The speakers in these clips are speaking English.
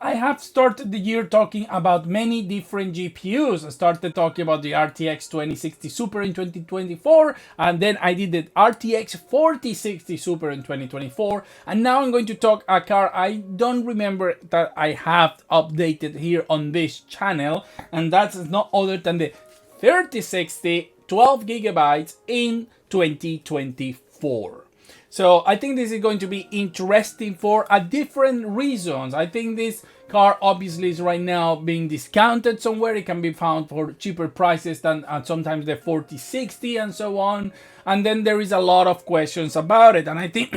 I have started the year talking about many different GPUs. I started talking about the RTX 2060 Super in 2024, and then I did the RTX 4060 Super in 2024, and now I'm going to talk a car I don't remember that I have updated here on this channel, and that's not other than the 3060 12 gigabytes in 2024. So I think this is going to be interesting for a different reasons. I think this car obviously is right now being discounted somewhere. It can be found for cheaper prices than sometimes the 4060 and so on. And then there is a lot of questions about it. And I think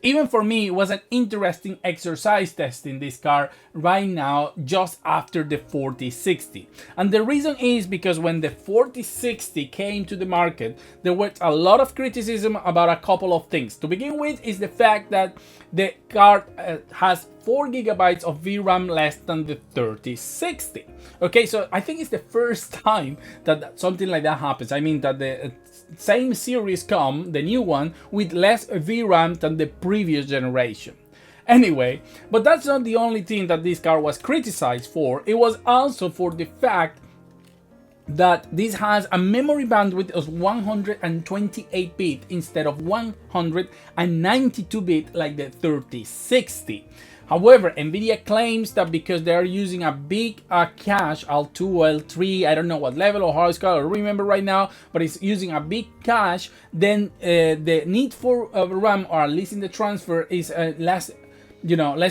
even for me, it was an interesting exercise testing this car right now just after the 4060. And the reason is because when the 4060 came to the market, there was a lot of criticism about a couple of things. To begin with is the fact that the car has 4 gigabytes of VRAM less than the 3060. Okay, so I think it's the first time that something like that happens. I mean that the same series come, the new one, with less VRAM than the previous generation. Anyway, but that's not the only thing that this car was criticized for. It was also for the fact that this has a memory bandwidth of 128-bit instead of 192-bit like the 3060. However, Nvidia claims that because they are using a big cache, L2, L3, I don't know what level or how it's called, I don't remember right now, but it's using a big cache, then the need for RAM, or at least in the transfer, is less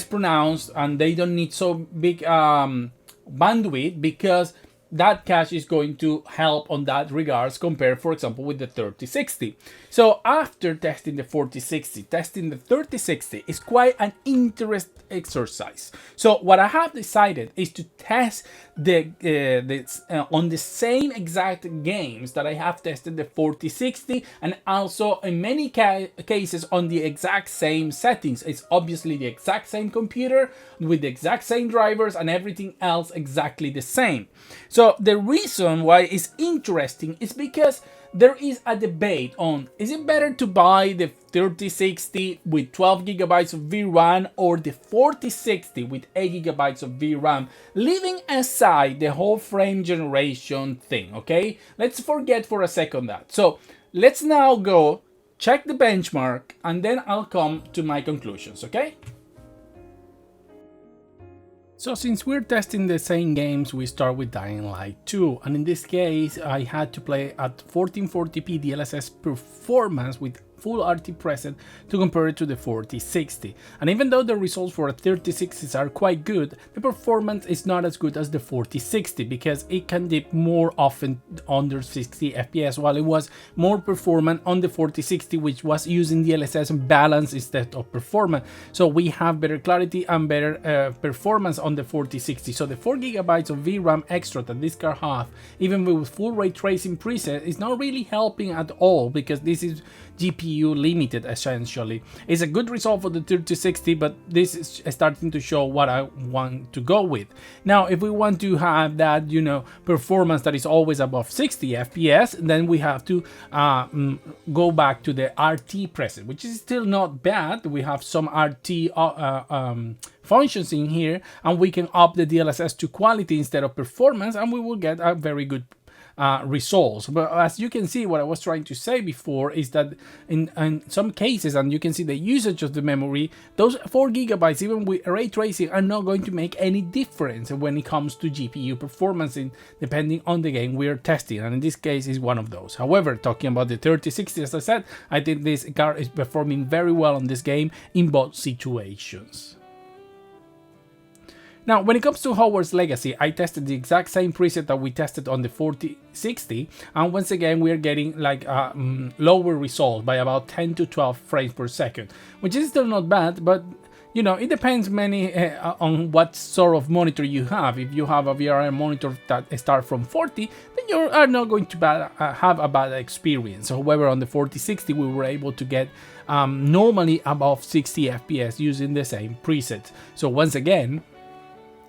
pronounced, and they don't need so big bandwidth because that cache is going to help on that regards compared, for example, with the 3060. So after testing the 4060, testing the 3060 is quite an interesting exercise. So what I have decided is to test on the same exact games that I have tested the 4060, and also in many cases on the exact same settings. It's obviously the exact same computer with the exact same drivers and everything else exactly the same. So the reason why it's interesting is because there is a debate on, is it better to buy the 3060 with 12 gigabytes of VRAM or the 4060 with 8 gigabytes of VRAM, leaving aside the whole frame generation thing, okay? Let's forget for a second that. So let's now go check the benchmark and then I'll come to my conclusions, okay? So since we're testing the same games, we start with Dying Light 2, and in this case I had to play at 1440p DLSS performance with full RT preset to compare it to the 4060. And even though the results for a 3060 are quite good, the performance is not as good as the 4060 because it can dip more often under 60 FPS, while it was more performant on the 4060, which was using DLSS balance instead of performance. So we have better clarity and better performance on the 4060. So the 4 gigabytes of VRAM extra that this car has, even with full ray tracing preset, is not really helping at all because this is GPU limited essentially. It's a good result for the 3060, but this is starting to show what I want to go with. Now, if we want to have that, performance that is always above 60 FPS, then we have to go back to the RT preset, which is still not bad. We have some RT functions in here, and we can up the DLSS to quality instead of performance, and we will get a very good results. But as you can see, what I was trying to say before is that in some cases, and you can see the usage of the memory, those 4 gigabytes, even with ray tracing, are not going to make any difference when it comes to GPU performance, depending on the game we are testing, and in this case is one of those. However, talking about the 3060, as I said, I think this car is performing very well on this game in both situations. Now, when it comes to Hogwarts Legacy, I tested the exact same preset that we tested on the 4060, and once again we are getting like lower results by about 10 to 12 frames per second, which is still not bad, but it depends on what sort of monitor you have. If you have a VRM monitor that starts from 40, then you are not going to have a bad experience. However, on the 4060 we were able to get normally above 60 FPS using the same preset. So once again,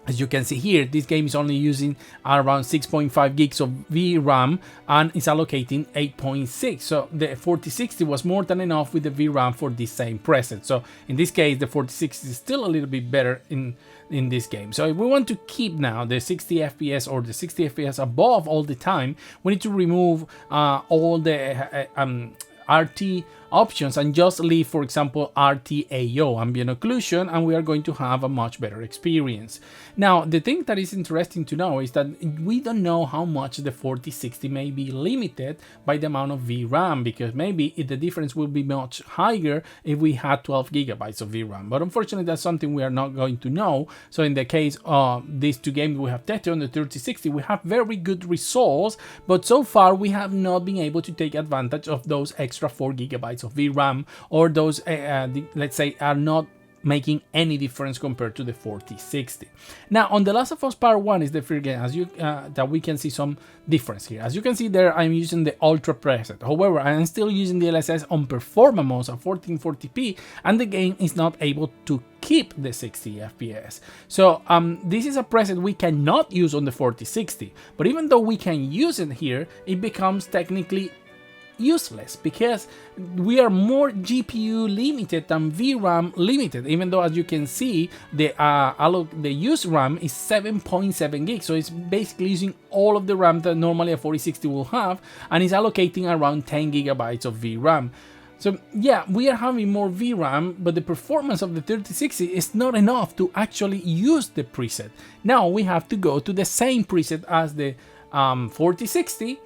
As you can see here, this game is only using around 6.5 gigs of VRAM and is allocating 8.6. So the 4060 was more than enough with the VRAM for this same preset. So in this case, the 4060 is still a little bit better in this game. So if we want to keep now the 60 FPS or the 60 FPS above all the time, we need to remove all the RT options and just leave, for example, RTAO, ambient occlusion, and we are going to have a much better experience. Now, the thing that is interesting to know is that we don't know how much the 4060 may be limited by the amount of VRAM, because maybe the difference will be much higher if we had 12 gigabytes of VRAM. But unfortunately, that's something we are not going to know. So in the case of these two games we have tested on the 3060, we have very good results, but so far we have not been able to take advantage of those extra 4 gigabytes of VRAM, or those let's say are not making any difference compared to the 4060. Now, on The Last of Us Part 1 is the first game as you that we can see some difference here. As you can see there, I'm using the Ultra preset. However, I am still using the DLSS on performance modes at 1440p, and the game is not able to keep the 60 FPS. So this is a preset we cannot use on the 4060, but even though we can use it here, it becomes technically useless because we are more GPU limited than VRAM limited, even though as you can see the use RAM is 7.7 gigs, so it's basically using all of the RAM that normally a 4060 will have, and is allocating around 10 gigabytes of VRAM. So yeah, we are having more VRAM, but the performance of the 3060 is not enough to actually use the preset. Now we have to go to the same preset as the 4060.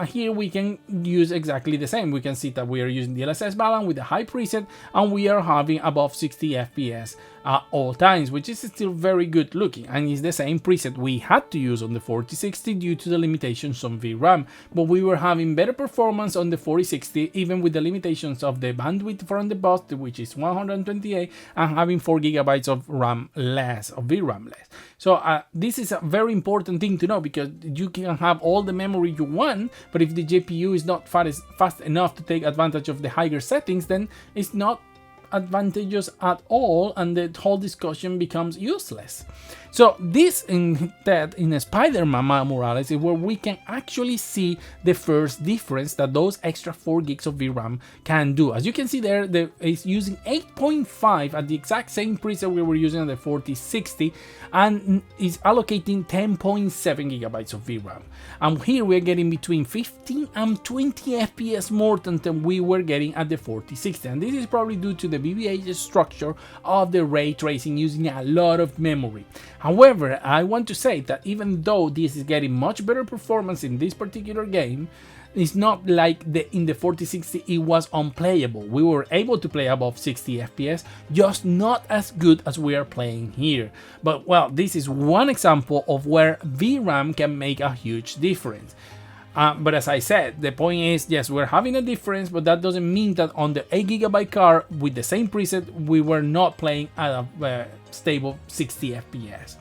Here we can use exactly the same. We can see that we are using the DLSS balance with a high preset, and we are having above 60 FPS at all times, which is still very good looking, and is the same preset we had to use on the 4060 due to the limitations on VRAM. But we were having better performance on the 4060 even with the limitations of the bandwidth from the bus, which is 128, and having 4 gigabytes of RAM less, of VRAM less. So this is a very important thing to know, because you can have all the memory you want, but if the GPU is not fast enough to take advantage of the higher settings, then it's not advantageous at all, and the whole discussion becomes useless. So this instead in Spider-Man Morales is where we can actually see the first difference that those extra 4 gigs of VRAM can do. As you can see there, it's using 8.5 at the exact same preset we were using on the 4060, and is allocating 10.7 gigabytes of VRAM. And here we're getting between 15 and 20 FPS more than we were getting at the 4060, and this is probably due to the BBH structure of the ray tracing using a lot of memory. However, I want to say that even though this is getting much better performance in this particular game, it's not like in the 4060 it was unplayable. We were able to play above 60 FPS, just not as good as we are playing here. But well, this is one example of where VRAM can make a huge difference. But as I said, the point is, yes, we're having a difference, but that doesn't mean that on the 8GB card with the same preset, we were not playing at a stable 60 FPS.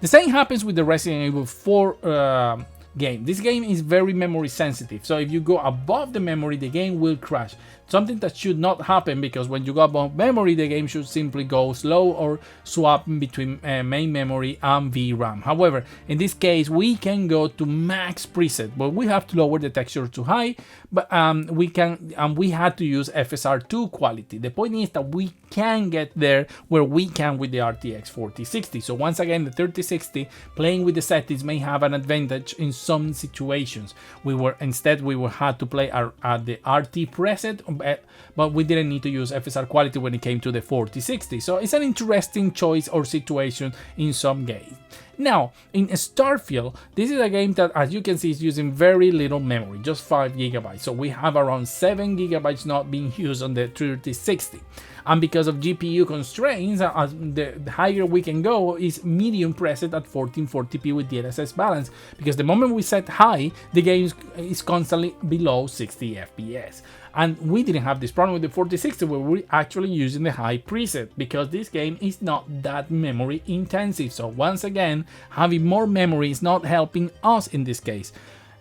The same happens with the Resident Evil 4 game. This game is very memory sensitive, so if you go above the memory, the game will crash. Something that should not happen, because when you go above memory, the game should simply go slow or swap between main memory and VRAM. However, in this case, we can go to max preset, but we have to lower the texture to high. But we had to use FSR2 quality. The point is that we can get there where we can with the RTX 4060. So once again, the 3060 playing with the settings may have an advantage in some situations. We had to play at the RT preset, but we didn't need to use FSR quality when it came to the 4060. So it's an interesting choice or situation in some games. Now, in Starfield, this is a game that, as you can see, is using very little memory, just 5 gigabytes. So we have around 7 gigabytes not being used on the 3060. And because of GPU constraints, the higher we can go is medium preset at 1440p with DLSS balance, because the moment we set high, the game is constantly below 60 FPS. And we didn't have this problem with the 4060, where we're actually using the high preset, because this game is not that memory intensive. So once again, having more memory is not helping us in this case.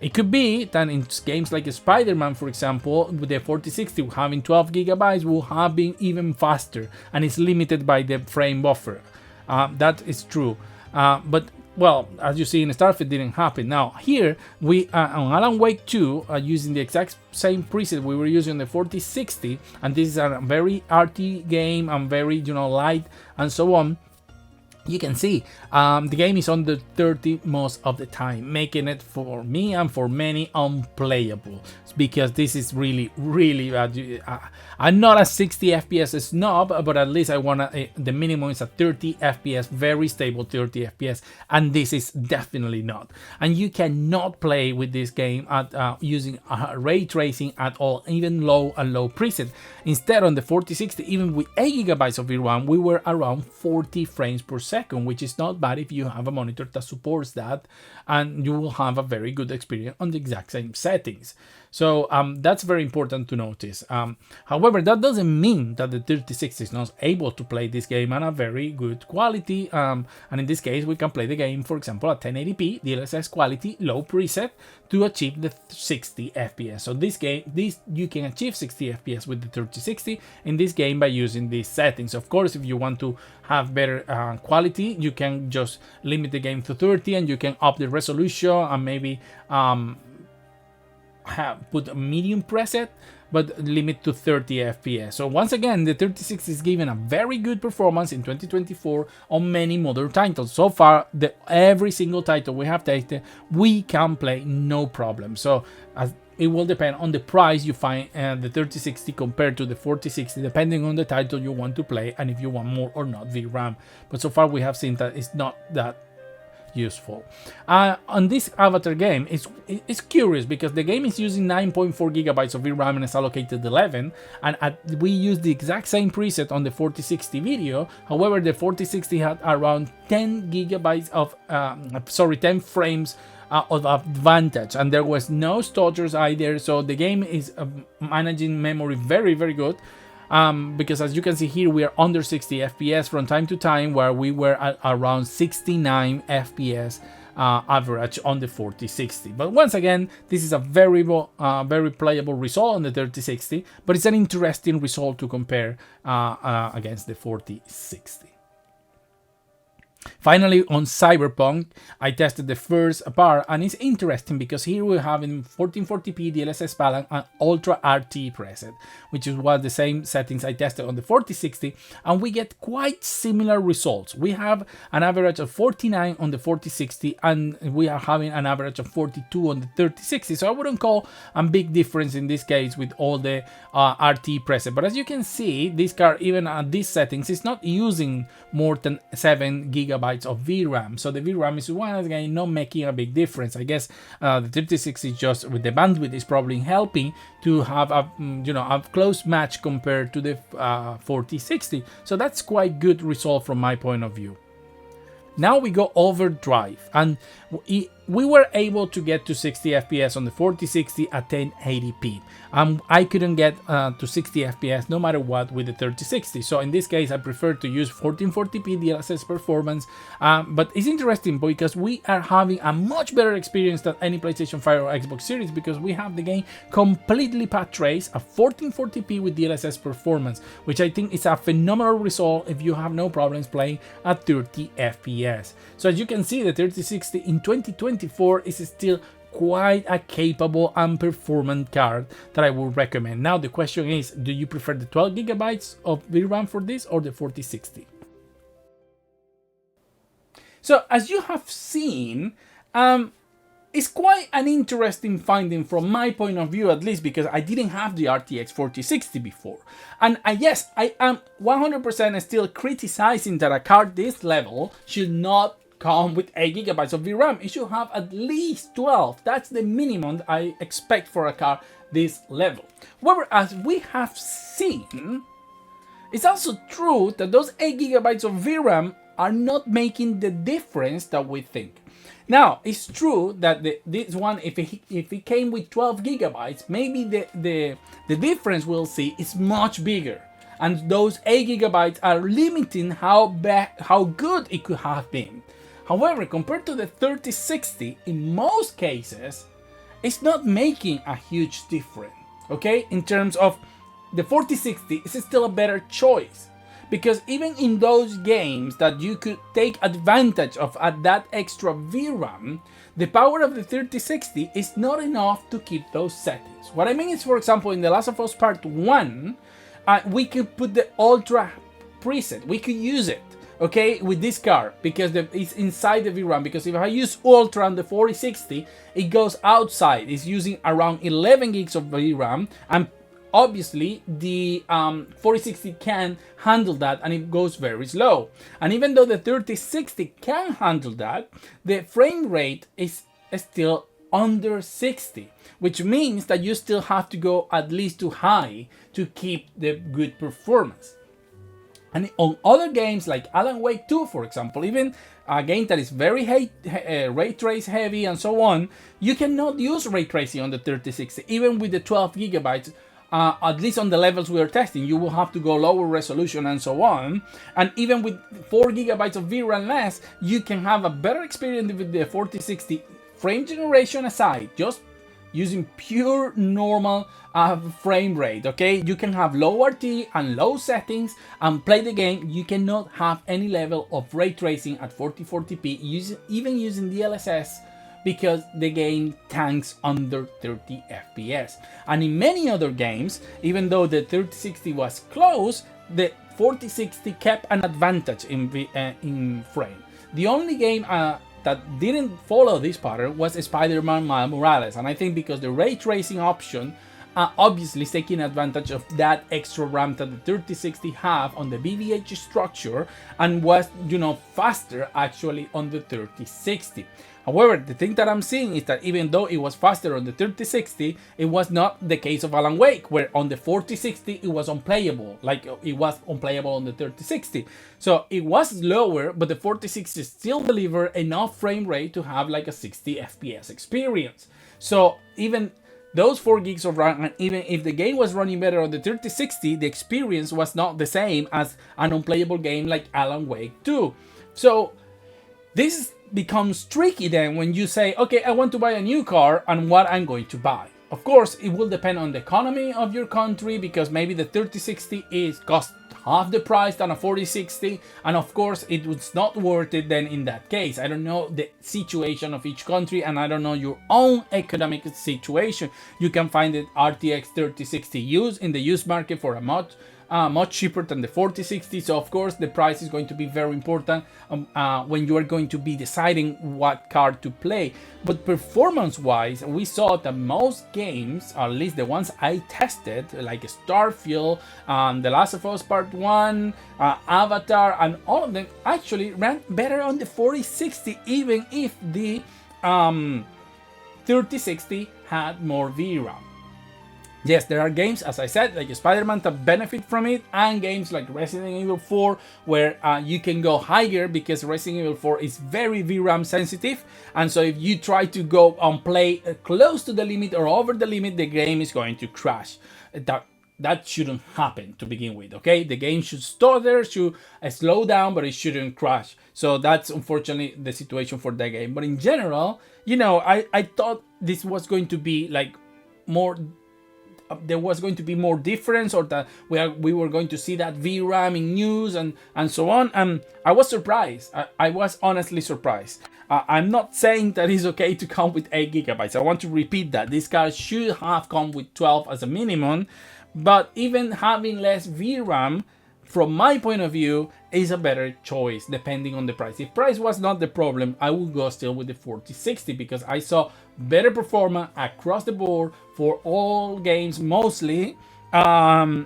It could be that in games like Spider-Man, for example, with the 4060 having 12 gigabytes will have been even faster, and it's limited by the frame buffer. That is true. But well, as you see in Starfield, didn't happen. Now here we on Alan Wake 2 using the exact same preset we were using the 4060, and this is a very arty game and very light and so on. You can see the game is under 30 most of the time, making it for me and for many unplayable, because this is really bad. I'm not a 60 FPS snob, but at least I want the minimum is a 30 FPS, very stable 30 FPS, and this is definitely not. And you cannot play with this game at using ray tracing at all, even low preset. Instead, on the 4060, even with 8 GB of VRAM, we were around 40 frames per second, which is not bad if you have a monitor that supports that, and you will have a very good experience on the exact same settings. So that's very important to notice. However, that doesn't mean that the 3060 is not able to play this game at a very good quality. And in this case, we can play the game, for example, at 1080p DLSS quality, low preset, to achieve the 60 FPS. So you can achieve 60 FPS with the 3060 in this game by using these settings. Of course, if you want to have better quality, you can just limit the game to 30, and you can up the resolution and maybe put a medium preset, but limit to 30 FPS. So once again, the 3060 is giving a very good performance in 2024 on many modern titles. So far, every single title we have tested, we can play no problem. So it will depend on the price you find the 3060 compared to the 4060, depending on the title you want to play and if you want more or not VRAM. But so far we have seen that it's not that useful. On this Avatar game, it's curious because the game is using 9.4 GB of VRAM and is allocated 11, and we use the exact same preset on the 4060 video. However, the 4060 had around 10 GB of 10 frames of advantage, and there was no stutters either, so the game is managing memory very good. Because as you can see here, we are under 60 FPS from time to time, where we were at around 69 FPS average on the 4060. But once again, this is a very playable result on the 3060, but it's an interesting result to compare against the 4060. Finally, on Cyberpunk, I tested the first part, and it's interesting because here we're having 1440p DLSS balance and Ultra RT preset, which is what the same settings I tested on the 4060, and we get quite similar results. We have an average of 49 on the 4060, and we are having an average of 42 on the 3060, so I wouldn't call a big difference in this case with all the RT preset. But as you can see, this card, even at these settings, is not using more than 7 GB of VRAM, so the VRAM is once again not making a big difference. I guess the 3060 just with the bandwidth is probably helping to have a close match compared to the 4060. So that's quite good result from my point of view. Now we go overdrive, and we were able to get to 60 FPS on the 4060 at 1080p. I couldn't get to 60 FPS no matter what with the 3060. So in this case, I prefer to use 1440p DLSS performance. But it's interesting because we are having a much better experience than any PlayStation 5 or Xbox Series, because we have the game completely path traced at 1440p with DLSS performance, which I think is a phenomenal result if you have no problems playing at 30 FPS. So as you can see, the 3060 in 2024 is still quite a capable and performant card that I would recommend. Now the question is, do you prefer the 12 GB of VRAM for this or the 4060? So as you have seen, it's quite an interesting finding from my point of view, at least because I didn't have the RTX 4060 before. And yes, I am 100% still criticizing that a card this level should not come with 8 GB of VRAM. It should have at least 12. That's the minimum I expect for a card this level. However, as we have seen, it's also true that those 8 GB of VRAM are not making the difference that we think. Now, it's true that this one, if it came with 12 GB, maybe the difference we'll see is much bigger. And those 8 GB are limiting how good it could have been. However, compared to the 3060, in most cases, it's not making a huge difference, okay? In terms of the 4060, it's still a better choice. because even in those games that you could take advantage of at that extra VRAM, the power of the 3060 is not enough to keep those settings. What I mean is, for example, in The Last of Us Part 1, we could put the Ultra preset. We could use it, okay, with this card because it's inside the VRAM. Because if I use Ultra on the 4060, it goes outside. It's using around 11 gigs of VRAM, and obviously the 4060 can handle that, and it goes very slow. And even though the 3060 can handle that, the frame rate is still under 60, which means that you still have to go at least to high to keep the good performance. And on other games like Alan Wake 2, for example, even a game that is very ray trace heavy and so on, you cannot use ray tracing on the 3060, even with the 12 gigabytes. At least on the levels we are testing, you will have to go lower resolution and so on. And even with 4 gigabytes of VRAM less, you can have a better experience with the 4060. Frame generation aside, just using pure normal frame rate, okay? You can have low RT and low settings and play the game. You cannot have any level of ray tracing at 4040p, even using DLSS, because the game tanks under 30 FPS. And in many other games, even though the 3060 was close, the 4060 kept an advantage in frame. The only game that didn't follow this pattern was Spider-Man Miles Morales, and I think because the ray tracing option obviously is taking advantage of that extra RAM that the 3060 have on the BVH structure, and was, faster actually on the 3060. However, the thing that I'm seeing is that even though it was faster on the 3060, it was not the case of Alan Wake, where on the 4060 it was unplayable, like it was unplayable on the 3060. So it was slower, but the 4060 still delivered enough frame rate to have like a 60 FPS experience. So even those 4 gigs of RAM, and even if the game was running better on the 3060, the experience was not the same as an unplayable game like Alan Wake 2. So this becomes tricky then when you say, okay, I want to buy a new car, and what I'm going to buy. Of course, it will depend on the economy of your country, because maybe the 3060 cost half the price than a 4060, and of course it was not worth it then in that case. I don't know the situation of each country, and I don't know your own economic situation. You can find the RTX 3060 used in the used market for a much cheaper than the 4060. So of course the price is going to be very important when you are going to be deciding what card to play. But performance wise, we saw that most games, at least the ones I tested, like Starfield, The Last of Us Part 1, Avatar, and all of them actually ran better on the 4060, even if the 3060 had more VRAM. Yes, there are games, as I said, like Spider-Man that benefit from it, and games like Resident Evil 4 where you can go higher, because Resident Evil 4 is very VRAM sensitive, and so if you try to go and play close to the limit or over the limit, the game is going to crash. That shouldn't happen to begin with, okay? The game should stop there, should slow down, but it shouldn't crash. So that's unfortunately the situation for that game. But in general, I thought this was going to be like more... there was going to be more difference, or that we were going to see that VRAM in news and so on. And I was surprised. I was honestly surprised. I'm not saying that it's okay to come with 8 gigabytes. I want to repeat that. This card should have come with 12 as a minimum. But even having less VRAM, from my point of view, is a better choice depending on the price. If price was not the problem, I would go still with the 4060, because I saw better performance across the board for all games mostly. And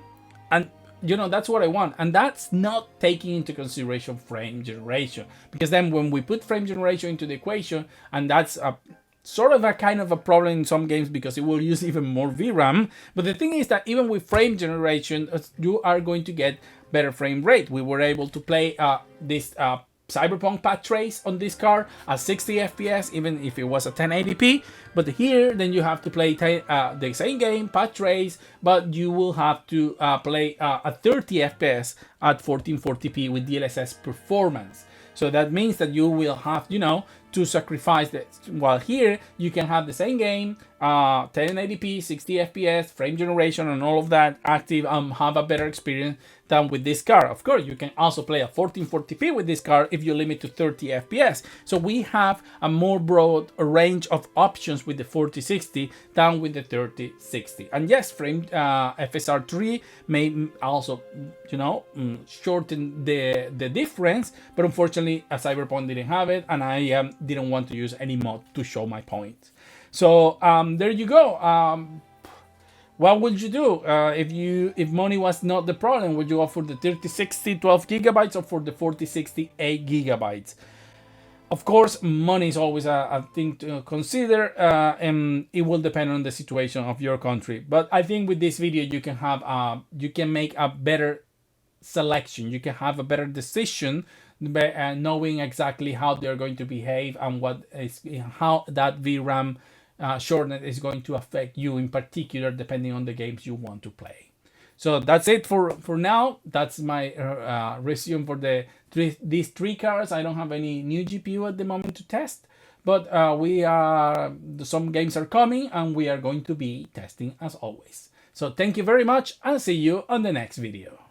that's what I want. And that's not taking into consideration frame generation, because then when we put frame generation into the equation, and that's a sort of a kind of a problem in some games, because it will use even more VRAM. But the thing is that even with frame generation, you are going to get better frame rate. We were able to play this Cyberpunk path trace on this card at 60 FPS, even if it was a 1080p, But here, then you have to play the same game, patch trace, but you will have to play at 30 FPS at 1440p with DLSS performance. So that means that you will have, to sacrifice that. While here, you can have the same game, 1080p, 60 FPS, frame generation, and all of that active, and have a better experience than with this card. Of course, you can also play a 1440p with this card if you limit to 30 FPS. So we have a more broad range of options with the 4060 than with the 3060. And yes, FSR3 may also, shorten the difference, but unfortunately, Cyberpunk didn't have it, and I didn't want to use any mod to show my point. So there you go. What would you do if money was not the problem? Would you go for the 3060 12 gigabytes or for the 4060 8 gigabytes? Of course, money is always a thing to consider, and it will depend on the situation of your country. But I think with this video, you can make a better selection. You can have a better decision, knowing exactly how they're going to behave and how that VRAM shortness is going to affect you in particular, depending on the games you want to play. So that's it for now. That's my resume for these three cards. I don't have any new GPU at the moment to test, but some games are coming and we are going to be testing as always. So thank you very much and see you on the next video.